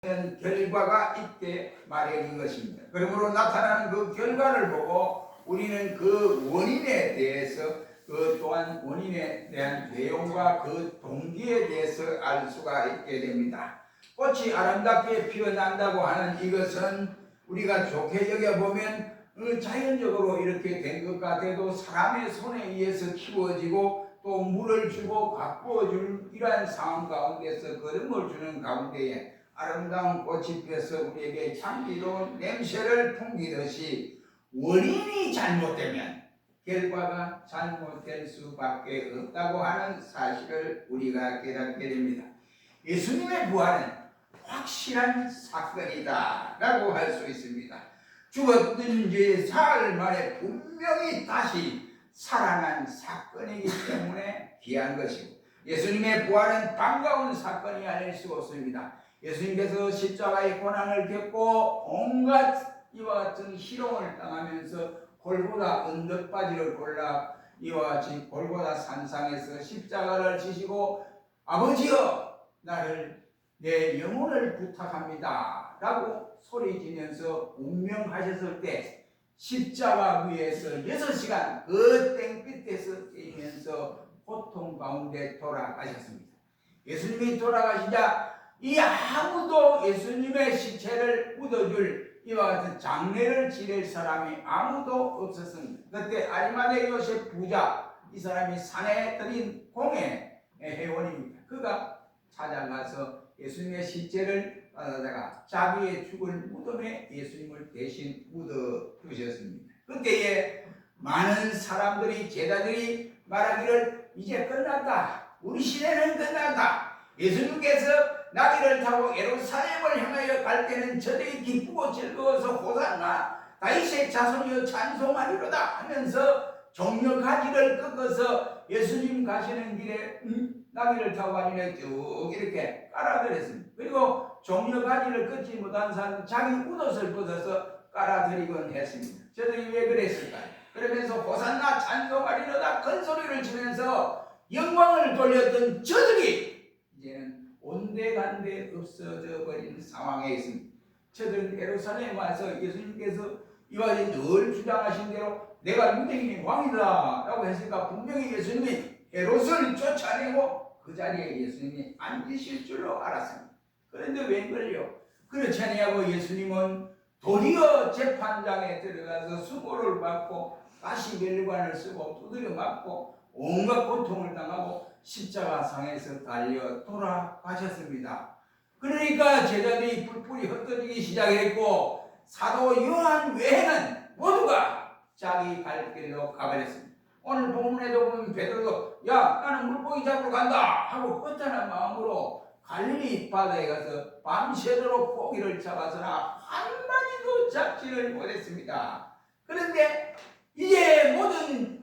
결과가 있게 마련인 것입니다. 그러므로 나타나는 그 결과를 보고 우리는 그 원인에 대해서 또한 원인에 대한 내용과 그 동기에 대해서 알 수가 있게 됩니다. 꽃이 아름답게 피어난다고 하는 이것은 우리가 좋게 여겨보면 자연적으로 이렇게 된 것 같아도 사람의 손에 의해서 키워지고 또 물을 주고 가꾸어 줄 이러한 상황 가운데서 거름을 주는 가운데에 아름다운 꽃이 피어서 우리에게 향기로운 냄새를 풍기듯이 원인이 잘못되면 결과가 잘못될 수밖에 없다고 하는 사실을 우리가 깨닫게 됩니다. 예수님의 부활은 확실한 사건이다 라고 할 수 있습니다. 죽었던 지 사흘 만에 분명히 다시 살아난 사건이기 때문에 귀한 것이고, 예수님의 부활은 반가운 사건이 아닐 수 없습니다. 예수님께서 십자가의 고난을 겪고 온갖 이와 같은 희롱을 당하면서 골고다 언덕바지를 골라 이와 같이 골고다 산상에서 십자가를 지시고 아버지여 나를 내 영혼을 부탁합니다 라고 소리지면서 운명하셨을 때 십자가 위에서 6시간 그 땡빛에서 뛰면서 고통 가운데 돌아가셨습니다. 예수님이 돌아가시자 이 아무도 예수님의 시체를 묻어줄 이와 같은 장례를 지낼 사람이 아무도 없었습니다. 그때 아리마대 요셉 부자, 이 사람이 산에 들인 공의 회원입니다. 그가 찾아가서 예수님의 시체를 받아다가 자기의 죽을 무덤에 예수님을 대신 묻어 두셨습니다. 그때에 많은 사람들이, 제자들이 말하기를 이제 끝났다, 우리 시대는 끝났다, 예수님께서 나귀를 타고 예루살렘을 향하여 갈 때는 저들이 기쁘고 즐거워서 호산나 다윗의 자손이여 찬송하리로다 하면서 종려가지를 꺾어서 예수님 가시는 길에 나귀를 타고 가시는 쭉 이렇게 깔아드렸습니다. 그리고 종려가지를 꺾지 못한 사람은 자기 옷을 벗어서 깔아드리곤 했습니다. 저들이 왜 그랬을까요? 그러면서 호산나 찬송하리로다 큰 소리를 치면서 영광을 돌렸던 저들이 이제는 온데간데 없어져 버린 상황에 있습니다. 저들은 예루살렘에 와서 예수님께서 이와 같이 늘 주장하신 대로 내가 유대인의 왕이다 라고 했으니까 분명히 예수님이 헤롯을 쫓아내고 그 자리에 예수님이 앉으실 줄로 알았습니다. 그런데 웬걸요? 그렇지 아니하고 예수님은 도리어 재판장에 들어가서 수고를 받고 다시 멸관을 쓰고 두드려 맞고 온갖 고통을 당하고 십자가상에서 달려 돌아가셨습니다. 그러니까 제자들이 뿔뿔이 흩어지기 시작했고 사도 요한 외에는 모두가 자기 갈 길로 가버렸습니다. 오늘 본문에도 보면 베드로도 야 나는 물고기 잡으러 간다 하고 헛단한 마음으로 갈릴리 바다에 가서 밤새도록 고기를 잡아서나 한 마리도 잡지를 못했습니다. 그런데 이제 모든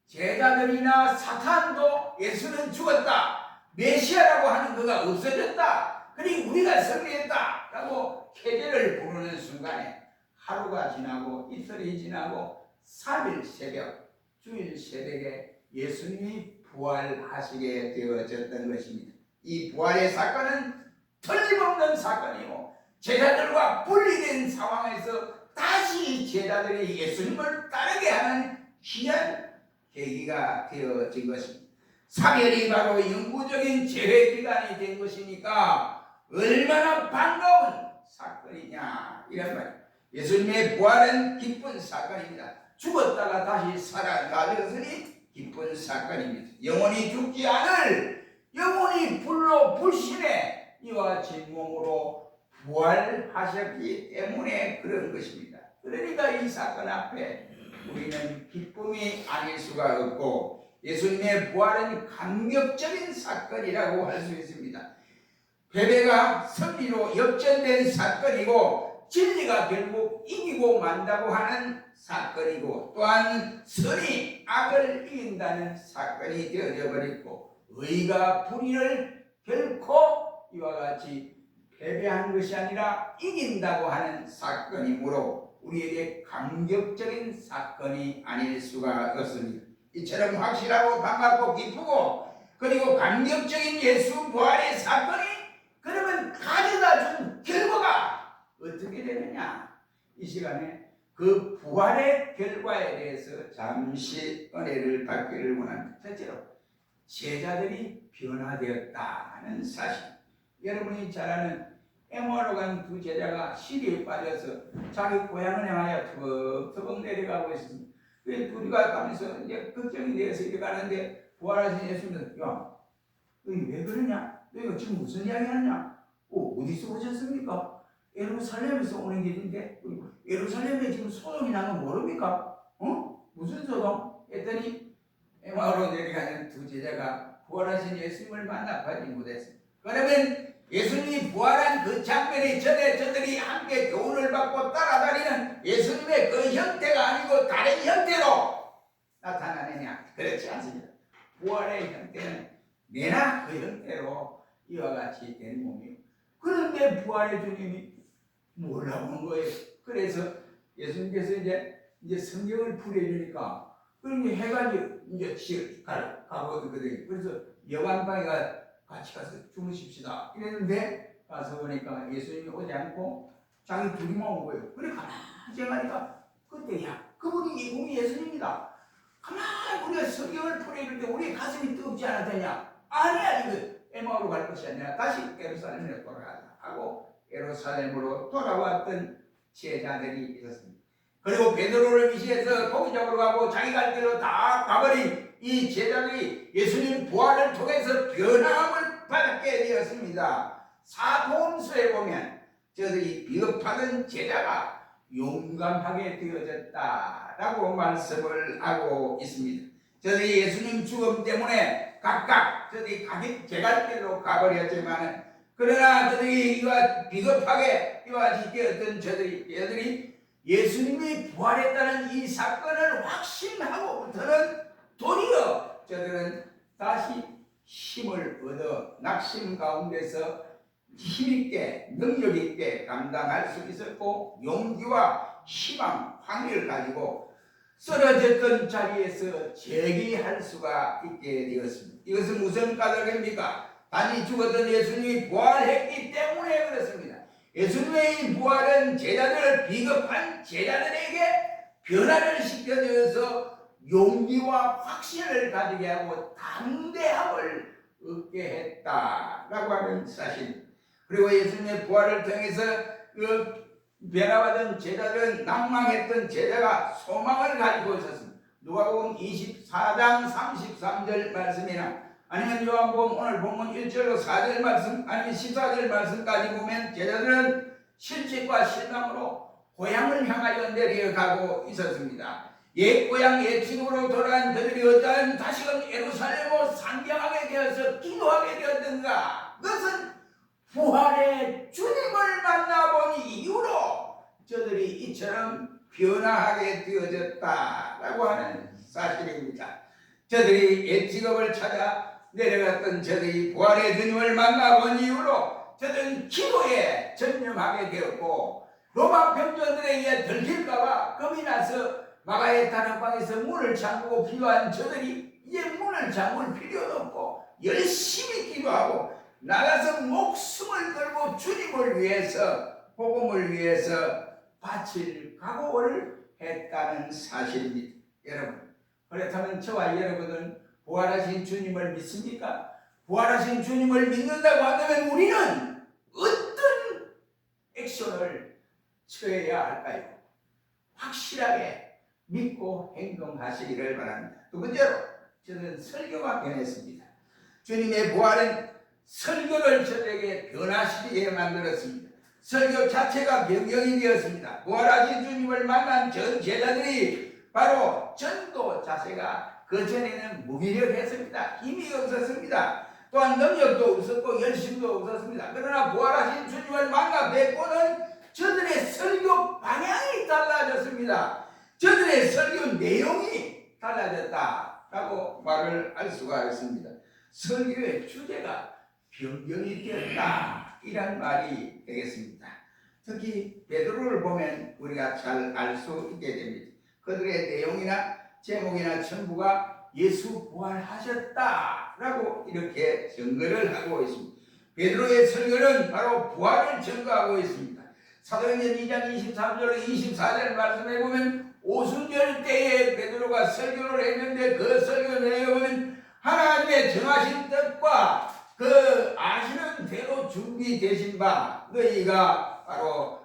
제자들이나 사탄도 예수는 죽었다, 메시아라고 하는 그가 없어졌다, 그리고 우리가 승리했다 라고 회개를 부르는 순간에 하루가 지나고 이틀이 지나고 3일 새벽, 주일 새벽에 예수님이 부활하시게 되어졌던 것입니다. 이 부활의 사건은 틀림없는 사건이고 제자들과 분리된 상황에서 다시 제자들이 예수님을 따르게 하는 귀한 계기가 되어진 것입니다. 사별이 바로 영구적인 재회 기간이 된 것이니까 얼마나 반가운 사건이냐 이런 말이에요. 예수님의 부활은 기쁜 사건입니다. 죽었다가 다시 살아나셨으니 기쁜 사건입니다. 영원히 죽지 않을 영원히 불로 불신의 이와 같이 몸으로 부활하셨기 때문에 그런 것입니다. 그러니까 이 사건 앞에 우리는 기쁨이 아닐 수가 없고 예수님의 부활은 감격적인 사건이라고 할 수 있습니다. 패배가 승리로 역전된 사건이고 진리가 결국 이기고 만다고 하는 사건이고 또한 선이 악을 이긴다는 사건이 되어져 버렸고 의가 불의를 결코 이와 같이 패배한 것이 아니라 이긴다고 하는 사건이므로 우리에게 감격적인 사건이 아닐 수가 없습니다. 이처럼 확실하고 반갑고 기쁘고 그리고 감격적인 예수 부활의 사건이 그러면 가져다 준 결과 그러나 이 시간에 그 부활의 결과에 대해서 잠시 은혜를 받기를 원합니다. 첫째로 제자들이 변화되었다는 사실. 여러분이 잘 아는 에모아로 간 두 제자가 시리에 빠져서 자기 고향을 향하여 터벅터벅 내려가고 있습니다. 그 둘이가 가면서 이제 걱정이 되어서 이렇게 가는데 부활하신 예수님은 야, 너희 왜 그러냐? 너희가 지금 무슨 이야기 하냐? 어디서 오셨습니까? 예루살렘에서 오는 길인데 예루살렘에 지금 소동이 난 건 모릅니까? 무슨 소동? 했더니 에마오로 내려가는 두 제자가 부활하신 예수님을 만나 가지 못했습니다. 그러면 예수님이 부활한 그 장면이 전에 저들이 함께 교훈을 받고 따라다니는 예수님의 그 형태가 아니고 다른 형태로 나타나느냐? 그렇지 않습니다. 부활의 형태는 내나 그 형태로 이와 같이 된 몸이에요. 그런데 부활의 주님이 뭐라고 한 거예요? 그래서 예수님께서 이제 성경을 풀어주니까 그러니 해가 이제 가고 있거든요. 그래서 여관방에 같이 가서 주무십시다 이랬는데 가서 보니까 예수님이 오지 않고 자기 둘이만 온 거예요. 그래 가만히 생각하니까 그때 그분이 예수님이다. 가만히 우리가 성경을 풀어줄 때 우리 가슴이 뜨겁지 않았더냐? 아니야, 이거 에마오로 갈 것이 아니라 다시 예루살렘으로 돌아가자 하고 예루살렘으로 돌아왔던 제자들이 있었습니다. 그리고 베드로를 위시해서 고기 잡으러 가고 자기 갈 길로 다 가버린 이 제자들이 예수님 부활을 통해서 변함을 받게 되었습니다. 사도행서에 보면 저들이 비겁하던 제자가 용감하게 되어졌다라고 말씀을 하고 있습니다. 저들이 예수님 죽음 때문에 각각 저들이 제갈 길로 가버렸지만 그러나 저들이 이와 비겁하게 이와 같이 되었던 저들이 예수님이 부활했다는 이 사건을 확신하고부터는 도리어 저들은 다시 힘을 얻어 낙심 가운데서 힘있게 능력있게 감당할 수 있었고 용기와 희망, 확률을 가지고 쓰러졌던 자리에서 재기할 수가 있게 되었습니다. 이것은 무슨 까닭입니까? 단지 죽었던 예수님이 부활했기 때문에 그렇습니다. 예수님의 이 부활은 제자들, 비겁한 제자들에게 변화를 시켜주어서 용기와 확신을 가지게 하고 담대함을 얻게 했다라고 하는 사실. 그리고 예수님의 부활을 통해서 그 변화받은 제자들은 낭망했던 제자가 소망을 가지고 있었습니다. 누가복음 24장 33절 말씀이나 아니면 요한복음 오늘 본문 1절로 4절 말씀 아니면 14절 말씀까지 보면 제자들은 실직과 실망으로 고향을 향하여 내려가고 있었습니다. 옛 고향 옛 집으로 돌아간 그들이 어쩌면 다시금 예루살렘으로 상경하게 되어서 기도하게 되었던가? 그것은 부활의 주님을 만나본 이후로 저들이 이처럼 변화하게 되어졌다라고 하는 사실입니다. 저들이 옛 직업을 찾아 내려갔던 저들이 부활의 주님을 만나본 이후로 저들은 기도에 전념하게 되었고 로마 병정들에게 들킬까봐 겁이 나서 마가의 다락방에서 문을 잠그고 기도한 저들이 이제 문을 잠글 필요도 없고 열심히 기도하고 나가서 목숨을 걸고 주님을 위해서 복음을 위해서 바칠 각오를 했다는 사실입니다. 여러분, 그렇다면 저와 여러분은 부활하신 주님을 믿습니까? 부활하신 주님을 믿는다고 한다면 우리는 어떤 액션을 취해야 할까요? 확실하게 믿고 행동하시기를 바랍니다. 두 번째로 저는 설교가 변했습니다. 주님의 부활은 설교를 저에게 변화시키게 만들었습니다. 설교 자체가 변경이 되었습니다. 부활하신 주님을 만난 전 제자들이 바로 전도 자세가 그전에는 무기력했습니다. 힘이 없었습니다. 또한 능력도 없었고 열심도 없었습니다. 그러나 부활하신 주님을 만나 뵙고는 저들의 설교 방향이 달라졌습니다. 저들의 설교 내용이 달라졌다라고 말을 할 수가 있습니다. 설교의 주제가 변경이 되었다 이란 말이 되겠습니다. 특히 베드로를 보면 우리가 잘 알 수 있게 됩니다. 그들의 내용이나 제목이나 전부가 예수 부활하셨다라고 이렇게 증거를 하고 있습니다. 베드로의 설교는 바로 부활을 증거하고 있습니다. 사도행전 2장 23절 24절 말씀해 보면 오순절 때에 베드로가 설교를 했는데 그 설교 내용은 하나님의 정하신 뜻과 그 아시는 대로 준비되신 바 너희가 바로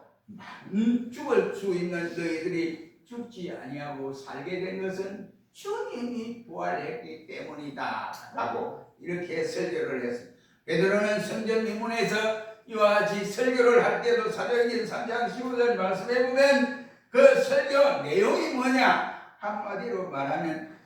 죽을 수 있는 너희들이 죽지 아니하고 살게 된 것은 주님이 부활했기 때문이다 라고 이렇게 설교를 했습니다. 베드로는 성전 미문에서 이와 같이 설교를 할 때도 사도행전 3장 15절 말씀해 보면 그 설교 내용이 뭐냐 한마디로 말하면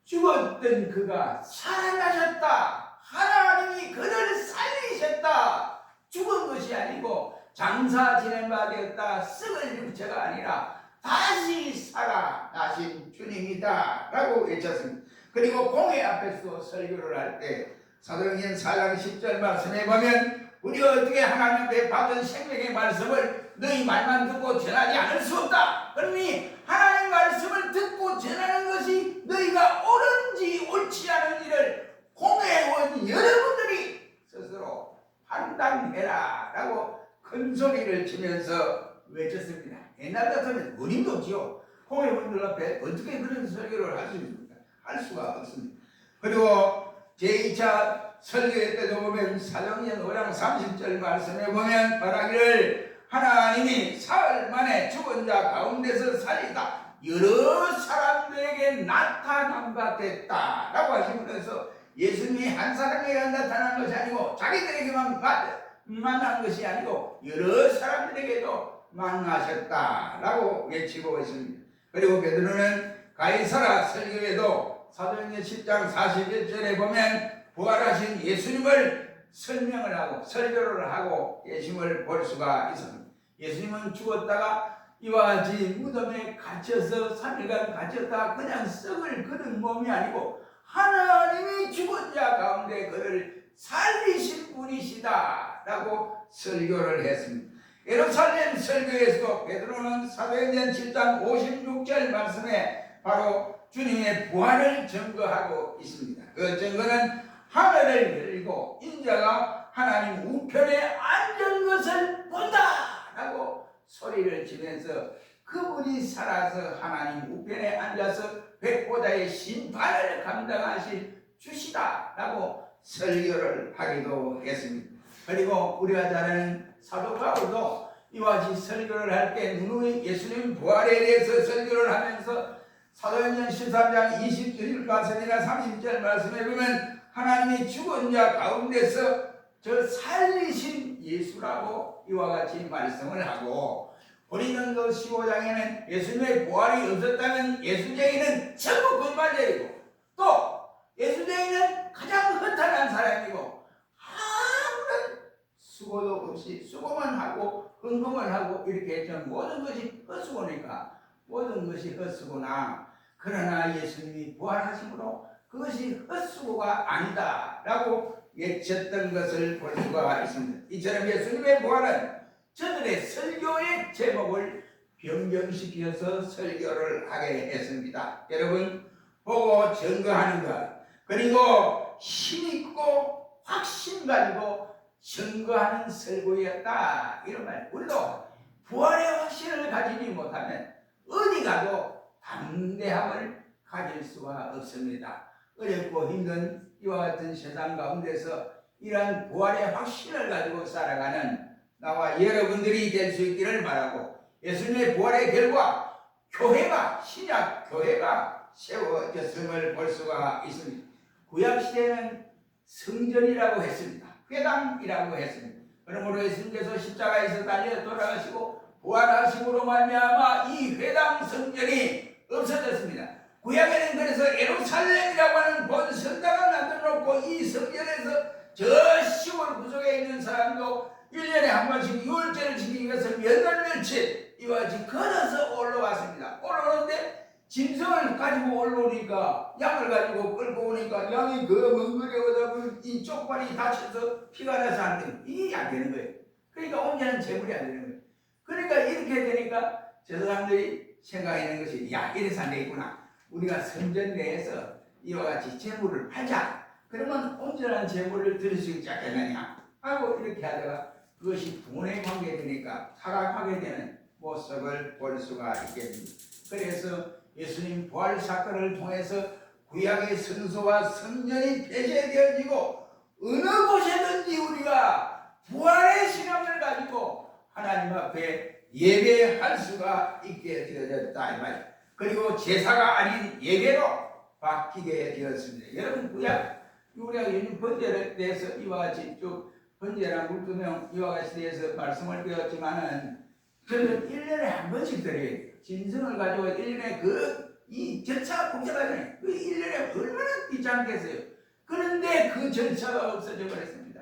죽었던 그가 살아나셨다. 하나님이 그를 살리셨다. 죽은 것이 아니고 장사 지낸 바 되었다. 썩을 육체가 아니라 다시 살아나신 주님이다 라고 외쳤습니다. 그리고 공회 앞에서 설교를 할 때 사도행전 4장 10절 말씀해 보면 우리가 어떻게 하나님 앞에 받은 생명의 말씀을 너희 말만 듣고 전하지 않을 수 없다. 그러니 하나님 말씀을 듣고 전하는 것이 너희가 옳은지 옳지 않은지를 공회원 여러분들이 스스로 판단해라 라고 큰 소리를 치면서 외쳤습니다. 옛날 같으면 어림도 없지요. 공회원들 앞에 어떻게 그런 설교를 할 수 있습니까? 할 수가 없습니다. 그리고 제2차 설교회 때도 보면 사도행전 5장 30절 말씀에 보면 말하기를 하나님이 사흘 만에 죽은 자 가운데서 살리다 여러 사람들에게 나타난 바 됐다 라고 하시면서 예수님이 한 사람에게 나타난 것이 아니고 자기들에게만 만난 것이 아니고 여러 사람들에게도 만나셨다 라고 외치고 있습니다. 그리고 베드로는 가이사라 설교에도 사도행전 10장 41절에 보면 부활하신 예수님을 설명을 하고 설교를 하고 계심을 볼 수가 있습니다. 예수님은 죽었다가 이와 같이 무덤에 갇혀서 3일간 갇혔다 그냥 썩을 그런 몸이 아니고 하나님이 죽은 자 가운데 그를 살리신 분이시다 라고 설교를 했습니다. 예루살렘 설교에서도 베드로는 사도행전 7장 56절 말씀에 바로 주님의 부활을 증거하고 있습니다. 그 증거는 하늘을 열고 인자가 하나님 우편에 앉은 것을 본다 라고 소리를 치면서 그분이 살아서 하나님 우편에 앉아서 백보다의 심판을 감당하실 주시다 라고 설교를 하기도 했습니다. 그리고 우리가 잘 아는 사도 바울도 이와 같이 설교를 할 때 누누이 예수님 부활에 대해서 설교를 하면서 사도행전 13장 21절이나 30절 말씀에 보면 하나님이 죽은 자 가운데서 저 살리신 예수라고 이와 같이 말씀을 하고 고린도서 15장에는 예수님의 부활이 없었다면 예수쟁이는 전부 거짓말쟁이고 또 예수쟁이는 가장 허탄한 사람이고 아무런 수고도 없이 수고만 하고 헌금을 하고 이렇게 했던 모든 것이 헛수고니까 모든 것이 헛수고나 그러나 예수님이 부활하심으로 그것이 헛수고가 아니다 라고 외쳤던 것을 볼 수가 있습니다. 이처럼 예수님의 부활은 저들의 설교의 제목을 변경시켜서 설교를 하게 했습니다. 여러분 보고 증거하는 것 그리고 힘있고 확신 가지고 증거하는 설교였다 이런 말. 우리도 부활의 확신을 가지지 못하면 어디 가도 담대함을 가질 수가 없습니다. 어렵고 힘든 이와 같은 세상 가운데서 이러한 부활의 확신을 가지고 살아가는 나와 여러분들이 될 수 있기를 바라고 예수님의 부활의 결과 교회가 신약 교회가 세워졌음을 볼 수가 있습니다. 구약시대는 성전이라고 했습니다. 회당이라고 했습니다. 그러므로 예수님께서 십자가에서 달려 돌아가시고 부활하심으로 말미암아 이 회당 성전이 없어졌습니다. 구약에는 그래서 예루살렘이라고 하는 본 성당을 만들어 놓고 이 성전에서 저 시골 구석에 있는 사람도 1년에 한 번씩 유월절을 지키기 위해서 몇 날 며칠 이와 같이 걸어서 올라왔습니다. 올라오는데 짐승을 가지고 올라오니까 양을 가지고 끌고 오니까 양이 그 먼 거리에 오다 이 쪽발이 다쳐서 피가 나서 안 돼요. 이게 안 되는 거예요. 그러니까 온전한 제물이 안 되는 거예요. 그러니까 이렇게 되니까 저 사람들이 생각하는 것이 야 이래서 안 되겠구나. 우리가 성전 내에서 이와 같이 제물을 팔자. 그러면 온전한 제물을 드릴 수 있지 않겠느냐 하고 이렇게 하다가 그것이 분에 관계되니까 타락하게 되는 모습을 볼 수가 있겠습니다. 그래서 예수님 부활 사건을 통해서 구약의 성소와 성전이 폐쇄되어지고 어느 곳에든지 우리가 부활의 신앙을 가지고 하나님 앞에 예배할 수가 있게 되어졌다 이 말이에요. 그리고 제사가 아닌 예배로 바뀌게 되었습니다. 여러분 구약 우리가 요즘 번제에 대해서 이와 같이 쭉 번제랑 물두명 이와 같이 대해서 말씀을 드렸지만은 저는 1년에 한 번씩 드려야 돼요. 짐승을 가지고 1년에 이 절차가 복잡하잖아요. 그 1년에 얼마나 귀찮겠어요. 그런데 그 절차가 없어져 버렸습니다.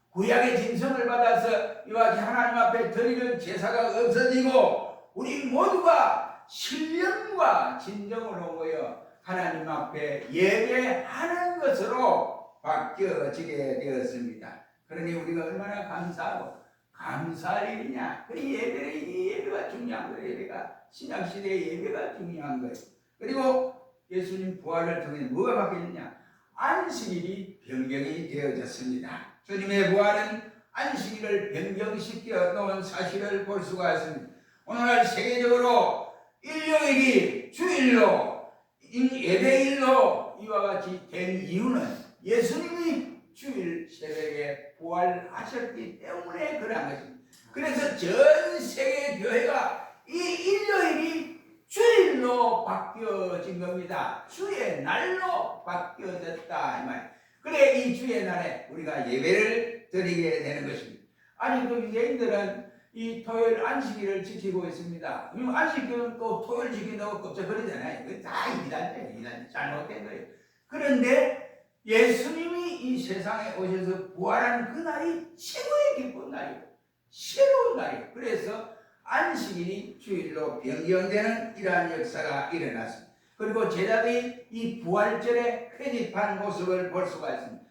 구약의 짐승을 받아서 이와 같이 하나님 앞에 드리는 제사가 없어지고 우리 모두가 신령과 진정으로 모여 하나님 앞에 예배하는 것으로 바뀌어지게 되었습니다. 그러니 우리가 얼마나 감사하고 감사할 일이냐. 그 예배가 중요한 거예요. 예배가 신약시대의 예배가 중요한 거예요. 그리고 예수님 부활을 통해 뭐가 바뀌었느냐. 안식일이 변경이 되어졌습니다. 주님의 부활은 안식일을 변경시켜 놓은 사실을 볼 수가 있습니다. 오늘날 세계적으로 일요일이 주일로 예배일로 이와 같이 된 이유는 예수님이 주일 새벽에 부활하셨기 때문에 그러한 것입니다. 그래서 전 세계 교회가 이 일요일이 주일로 바뀌어진 겁니다. 주의 날로 바뀌어졌다 이 말. 그래 이 주의 날에 우리가 예배를 드리게 되는 것입니다. 아니 또 유대인들은 이 토요일 안식일을 지키고 있습니다. 안식일은 또 토요일 지킨다고 껍적거리잖아요. 그게 다 이단죄예요. 잘못된 거예요. 그런데 예수님이 이 세상에 오셔서 부활한 그 날이 최고의 기쁜 날이에요. 새로운 날이에요. 그래서 안식일이 주일로 변경되는 이러한 역사가 일어났습니다. 그리고 제자들이 이 부활절에 회집한 모습을 볼 수가 있습니다.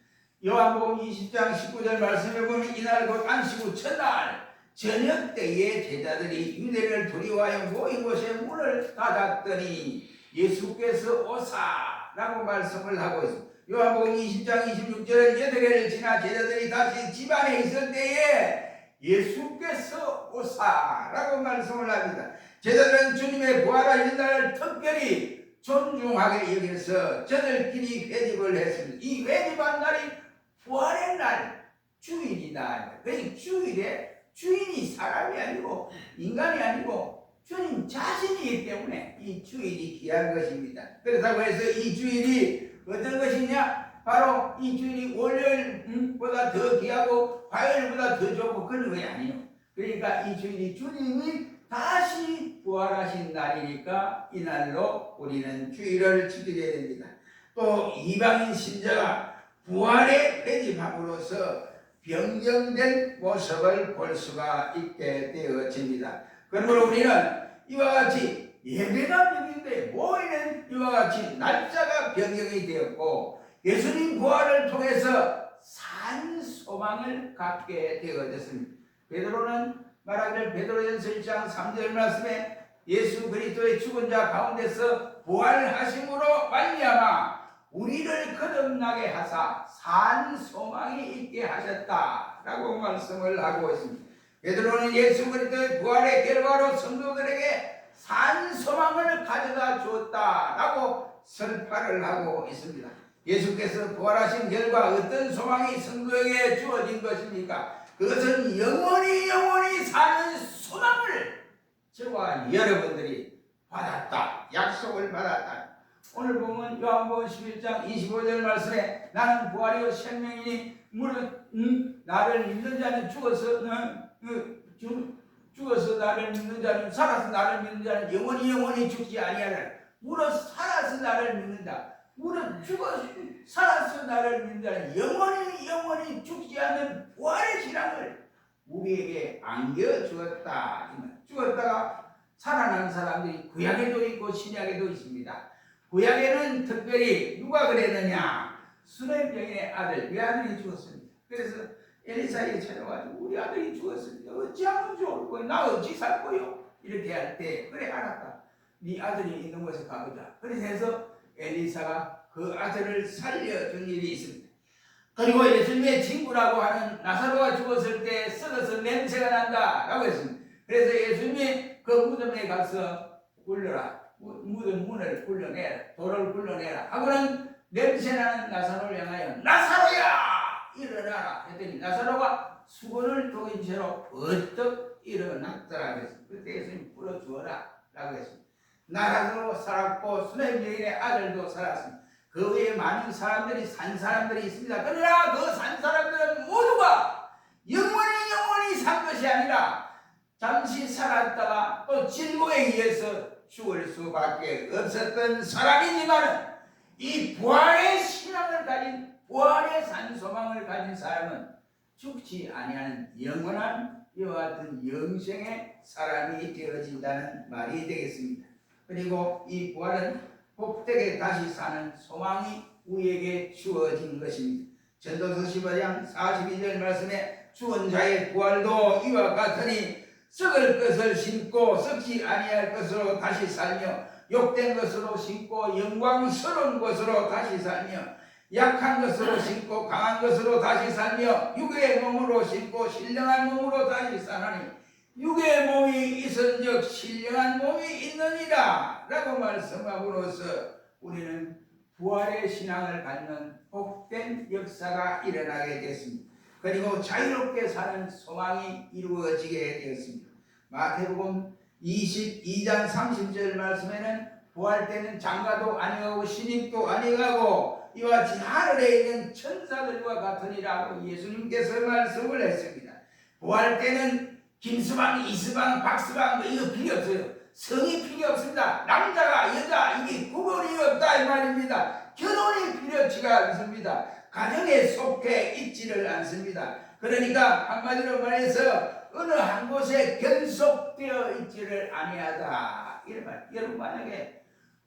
요한복음 20장 19절 말씀에 보면 이날 곧 안식 후 첫날 저녁 때에 제자들이 유대인을 두려워하여 모인 곳에 문을 닫았더니 예수께서 오사라고 말씀을 하고 있습니다. 요한복음 20장 26절은 8개를 지나 제자들이 다시 집안에 있을 때에 예수께서 오사라고 말씀을 합니다. 제자들은 주님의 부활하신 날을 특별히 존중하게 여겨서 저들끼리 회집을 했습니다. 이 회집한 날이 부활의 날 주일이다. 그러니까 주일에 주인이 사람이 아니고 인간이 아니고 주님 자신이기 때문에 이 주일이 귀한 것입니다. 그렇다고 해서 이 주일이 어떤 것이냐? 바로 이 주일이 월요일보다 더 귀하고 화요일보다 더 좋고 그런 게 아니에요. 그러니까 이 주일이 주님이 다시 부활하신 날이니까 이 날로 우리는 주일을 지키게 됩니다. 또 이방인 신자가 부활에 회집함으로써 변경된 모습을 볼 수가 있게 되어집니다. 그러므로 우리는 이와 같이 예배가 변경돼 모이는 이와 같이 날짜가 변경이 되었고 예수님 부활을 통해서 산 소망을 갖게 되어졌습니다. 베드로는 말하기를 베드로전서 1장 3절 말씀에 예수 그리스도의 죽은 자 가운데서 부활하심으로 말미암아 우리를 거듭나게 하사 산 소망이 있게 하셨다라고 말씀을 하고 있습니다. 베드로는 예수 그리스도의 부활의 결과로 성도들에게 산 소망을 가져다 주었다라고 설파를 하고 있습니다. 예수께서 부활하신 결과 어떤 소망이 성도에게 주어진 것입니까? 그것은 영원히 사는 소망을 저와 여러분들이 받았다. 약속을 받았다. 오늘 보면 요한복음 11장 25절 말씀에 나는 부활이요 생명이니 나를 믿는 자는 죽어서 나를 믿는 자는 살아서 나를 믿는 자는 영원히 죽지 아니하리라. 물어 살아서 나를 믿는 자 물어 죽어서 살아서 나를 믿는 자는 영원히 죽지 않는 부활의 신앙을 우리에게 안겨주었다. 죽었다가 살아난 사람들이 구약에도 있고 신약에도 있습니다. 구약에는 특별히 누가 그랬느냐? 수레 병인의 아들 외아들이 죽었습니다. 그래서 엘리사에게 찾아와가지고 우리 아들이 죽었습니다. 어찌하면 좋을 거요? 나 어찌 살 거요? 이렇게 할 때 그래 알았다. 네 아들이 있는 곳에 가보자. 그래서 엘리사가 그 아들을 살려준 일이 있습니다. 그리고 예수님의 친구라고 하는 나사로가 죽었을 때 썩어서 냄새가 난다라고 했습니다. 그래서 예수님이 그 무덤에 가서 굴려라, 무덤 문을 굴려내라, 돌을 굴려내라 하고는 냄새나는 나사로를 향하여 나사로야 일어나라 했더니 나사로가 수건을 통인 채로 벌떡 일어났더라 했습니다. 그때 예수님이 불어주어라 라고 했습니다. 나사로 살았고 수냄 여인의 아들도 살았습니다. 그 외에 많은 사람들이 산 사람들이 있습니다. 그러나 그 산 사람들은 모두가 영원히 산 것이 아니라 잠시 살았다가 또 질고에 의해서 죽을 수밖에 없었던 사람이지만 이 부활의 신앙을 가진, 부활의 산소망을 가진 사람은 죽지 아니하는 영원한 이와 같은 영생의 사람이 되어진다는 말이 되겠습니다. 그리고 이 부활은 복되게 다시 사는 소망이 우리에게 주어진 것입니다. 전도서 15장 42절 말씀에 죽은 자의 부활도 이와 같으니 썩을 것을 심고 썩지 아니할 것으로 다시 살며 욕된 것으로 심고 영광스러운 것으로 다시 살며 약한 것으로 심고 강한 것으로 다시 살며 육의 몸으로 심고 신령한 몸으로 다시 사나니 육의 몸이 있은즉 신령한 몸이 있느니라 라고 말씀함으로써 우리는 부활의 신앙을 갖는 복된 역사가 일어나게 됐습니다. 그리고 자유롭게 사는 소망이 이루어지게 되었습니다. 마태복음 22장 30절 말씀에는 부활 때는 장가도 아니하고 신입도 아니하고 이와 같이 하늘에 있는 천사들과 같으니라고 예수님께서 말씀을 했습니다. 부활 때는 김수방, 이수방, 박수방 이거 필요 없어요. 성이 필요 없습니다. 남자가 여자 이게 구분이 없다 이 말입니다. 결혼이 필요치가 않습니다. 가정에 속해 있지를 않습니다. 그러니까 한마디로 말해서 어느 한 곳에 결속되어 있지를 아니하다 이런 말. 여러분 만약에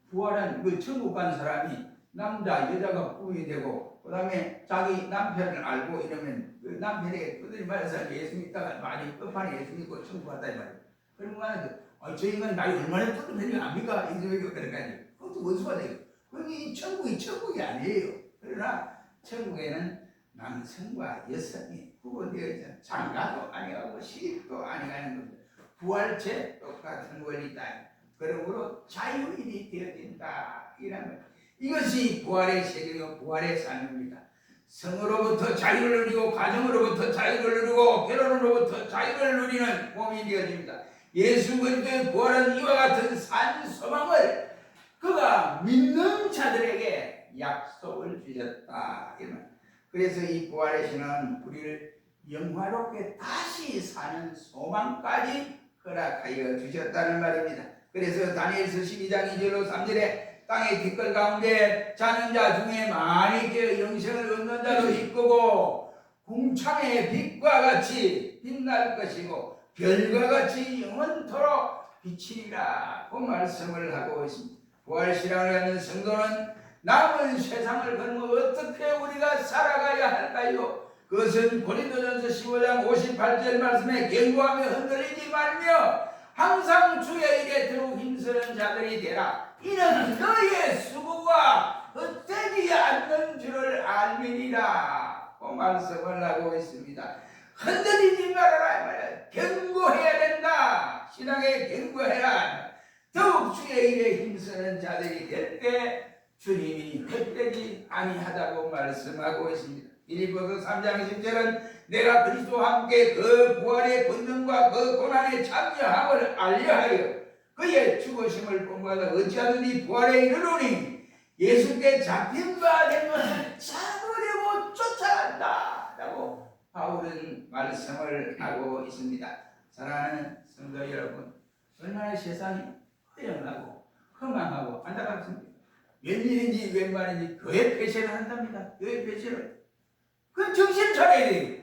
부활한 그 천국 간 사람이 남자 여자가 꿈이 되고 그 다음에 자기 남편을 알고 이러면 그 남편에게 그들이 말해서 예수 믿다가 많이 끝판에 예수 믿고 천국 갔다 이 말이에요. 그러면 말해서 저 인간 나이 얼마나 뜯어내는 거 압니까? 이렇게 그러니까요. 그것도 무슨 말이에요? 그게 천국이 아니에요. 그러나 천국에는 남성과 여성이 구분되어 있잖아요. 장가도 아니하고 시집도 아니하는 겁니다. 부활체 똑같은 원리다. 그러므로 자유인이 되어진다. 이런 것. 이것이 부활의 세계요 부활의 삶입니다. 성으로부터 자유를 누리고 가정으로부터 자유를 누리고 결혼으로부터 자유를 누리는 몸이 되어집니다. 예수 그리스도의 부활은 이와 같은 산 소망을 그가 믿는 자들에게 약속을 주셨다. 그래서 이 부활의 신앙은 우리를 영화롭게 다시 사는 소망까지 허락하여 주셨다는 말입니다. 그래서 다니엘서 12장 2절로 3절에 땅의 뒷걸 가운데 자는 자 중에 많이 깨어 영생을 얻는 자도 있고 궁창의 빛과 같이 빛날 것이고 별과 같이 영원토록 비치리라 그 말씀을 하고 있습니다. 부활신앙을 갖는 성도는 남은 세상을 걸며 어떻게 우리가 살아가야 할까요? 그것은 고린도전서 15장 58절 말씀에 견고하며 흔들리지 말며 항상 주의 일에 더욱 힘쓰는 자들이 되라. 이는 너희의 수고가 헛되지 않는 줄을 알미니라 그 말씀을 하고 있습니다. 흔들리지 말아라 말이야. 견고해야 된다. 신앙에 견고해야 더욱 주의 일에 힘쓰는 자들이 될 때 주님이 헛되지 아니하다고 말씀하고 있습니다. 빌립보서 3장 10절은 내가 그리스도와 함께 그 부활의 권능과 그 고난에 참여함을 알려하여 그의 죽으심을 본받아 어찌하든지 부활에 이르노니 예수께 잡힌 바 된 것을 잡으려고 쫓아간다 라고 바울은 말씀을 하고 있습니다. 사랑하는 성도 여러분, 얼마나 세상이 허영하고 험함하고 안타깝습니다. 웬일인지 웬만인지 교회 폐쇄를 한답니다. 교회 폐쇄를. 그건 정신 차려야 돼요.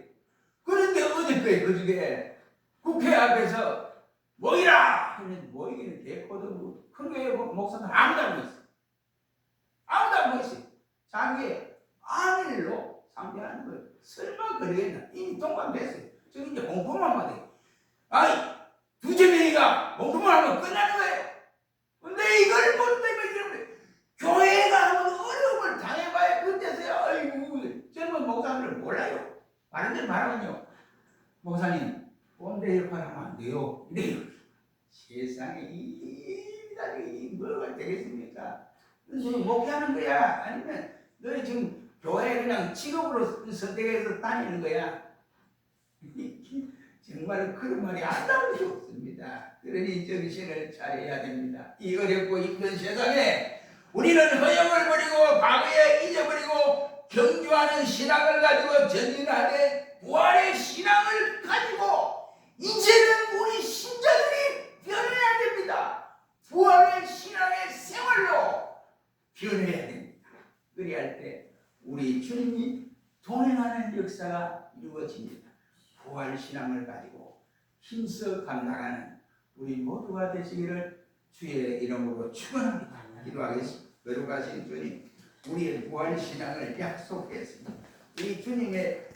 그런데 어저께 그중에 국회 앞에서 모이라! 그러면 모이기는 개코도 큰 교회 목사는 아무도 안 모였어요. 아무도 안 모였어요. 자기의 안일로 상대하는 거예요. 설마 그러겠나? 이미 통과됐어요. 지금 이제 공포만 받아요. 아이, 두세 명이가 공포만 하면 끝나는 거예요. 근데 이걸 못 때문에 이러면 교회가 한번 어려움을 당해봐야 그때서야 아이고 젊은 목사 역할을 몰라요. 다른 데 말하면요, 목사님 꼰대 역할 하면 안 돼요. 이래요. 세상에 이 뭐가 되겠습니까? 너 목회하는 거야? 아니면 너 지금 교회 그냥 직업으로 선택해서 다니는 거야? 정말 그런 말이 안 나올 수 없습니다. 그러니 정신을 차려야 됩니다. 이 어렵고 힘든 세상에 우리는 허영을 버리고 과거에 잊어버리고 경주하는 신앙을 가지고 전진하되 부활의 신앙을 가지고 이제는 우리 신자들이 변해야 됩니다. 부활의 신앙의 생활로 변해야 됩니다. 그리할 때 우리 주님이 동행하는 역사가 이루어집니다. 부활 신앙을 가지고 힘써 감당하는 우리 모두가 되시기를 주의 이름으로 축원합니다. 기도하겠습니다. 거룩하신 주님, 우리의 부활 신앙을 약속했습니다. 우리 주님의